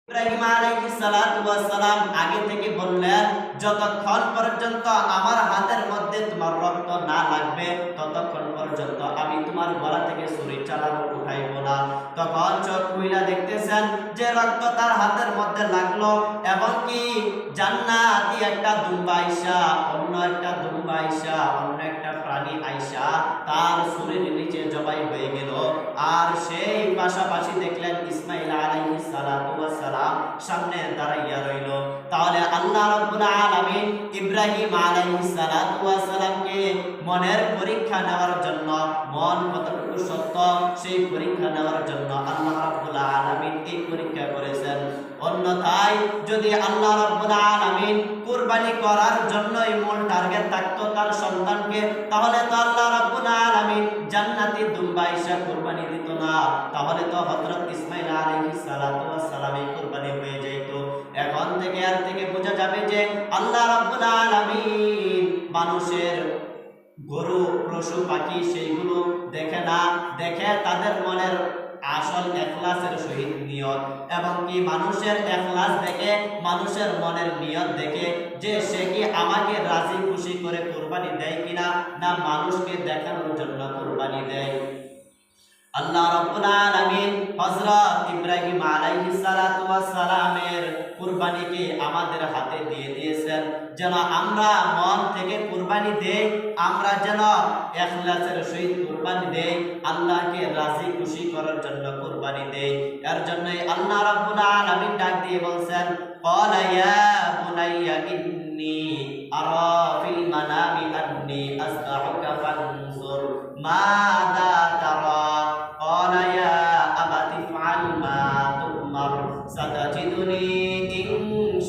ইব্রাহিম আলাইহিস সালাতু ওয়াস সালাম আগে থেকে বললেন, যতক্ষণ পর্যন্ত আমার হাতের মধ্যে তোমার রক্ত না লাগবে ততক্ষণ পর্যন্ত আমি তোমার গলা থেকে ছুরি চালানো উঠাইব না। তখন চোখ খুইলা দেখতেছেন যে রক্ত তার হাতের মধ্যে লাগলো এবং কি জান্নাতি একটা দুম্বা আইসা অন্য একটা প্রাণী আইসা তার ছুরির নিচে জবাই হয়ে গেল। আর সেই পাশাপাশি দেখলেন ইসমাইল আলাইহিস সালাতু ওয়াস সালাম সামনে দাঁড়াইয়া রইল। তাহলে আল্লাহ রাব্বুল আলামিন ইব্রাহিম আলাইহিস সালাতু ওয়াস সালামকে মনের পরীক্ষা নেওয়ার জন্য, মন কতটুকু সত্য সেই পরীক্ষা নেওয়ার জন্য আল্লাহ রাব্বুল আলামিন এই পরীক্ষা করেছেন। অন্যথায় যদি আল্লাহ রাব্বুল আলামিন কুরবানি করার জন্যই মূল টার্গেট থাকতো তার সন্তানকে, তাহলে তো আল্লাহ রাব্বুল আলামিন জান্নাতি দুম্বা ঈসা কুরবানি দিত না, তাহলে তো হযরত ইসমাঈল আলাইহিস সালাতু ওয়াস সালামের কুরবানি হয়ে যেত। এখন থেকে আর থেকে বোঝা যাবে যে আল্লাহ রাব্বুল আলামিন মানুষের গরু পশু পাখি সেইগুলো দেখে না, দেখে তাদের মনের আসল ইখলাসের সহিত নিয়ত, এবং কি মানুষের ইখলাস দেখে, মানুষের মনের নিয়ত দেখে যে সে কি আমাকে রাজি খুশি করে কুরবানি দেয় কিনা, না মানুষকে দেখানোর জন্য কুরবানি দেয়। আল্লাহ রাব্বুল আলামিন হযরত ইব্রাহিম আলাইহিস সালাতু ওয়াস সালামের কুরবানিকে আমাদের হাতে দিয়ে দিয়েছেন, যেন আমরা মন থেকে কুরবানি দেই, আমরা যেন ইখলাসের সহিত কুরবানি দেই, আল্লাহকে রাজি খুশি করার জন্য কুরবানি দেই। এর জন্যই আল্লাহ রাব্বুল আলামিন ডাক দিয়ে বলেন, ক্বালা ইয়া বুনাইয়া ইন্নী আরা ফিল মানামি আন্নী আসবাহুকা ফানজুর মাযা তারা। قال يا أبت افعل ما تؤمر ستجدني إن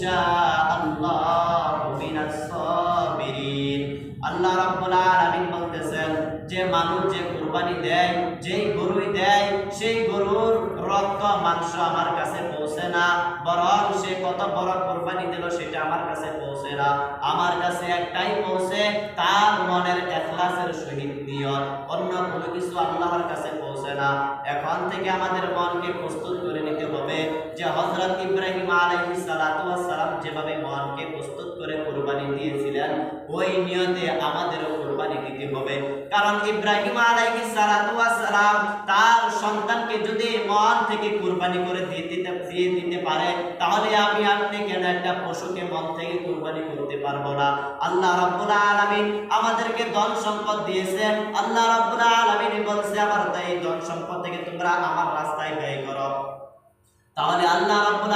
شاء الله من الصابرين। আল্লাহ রাব্বুল আলামিন বলতেছেন যে মানুষ যে কুরবানি দেয়, যেই গরুই দেয়, সেই গরুর রক্ত মাংস আমার কাছে পৌঁছে না, বরং সে কত বড় কুরবানি দিল সেটা আমার কাছে পৌঁছে না। আমার কাছে একটাই পৌঁছে, তার মনের ইখলাসের সহিত নিয়ত, অন্য কোনো কিছু আল্লাহর কাছে পৌঁছে না। এখন থেকে আমাদের মনকে প্রস্তুত করে নিতে হবে যে হযরত ইব্রাহিম আলাইহিস সালাতু ওয়াস সালাম যেভাবে মনকে প্রস্তুত করে কুরবানি দিয়েছিলেন, ওই নিয়তে আমাদেরও কুরবানি দিতে হবে। কারণ ইব্রাহিম আলাইহিস সালাতু ওয়াস সালাম তার সন্তানকে যদি মন থেকে কুরবানি করে দিয়ে দিতে পারে, তাহলে আমি আপনি কেন একটা পশুকে মন থেকে কুরবানি করতে পারবো না? আল্লাহ রাব্বুল আলামিন আমাদেরকে ধন সম্পদ দিয়েছেন, আল্লাহ রাব্বুল আলামিন বলছে আমার এই ধন সম্পদ থেকে তোমরা আমার রাস্তায় ব্যয় করো। তাহলে আল্লাহ রাব্বুল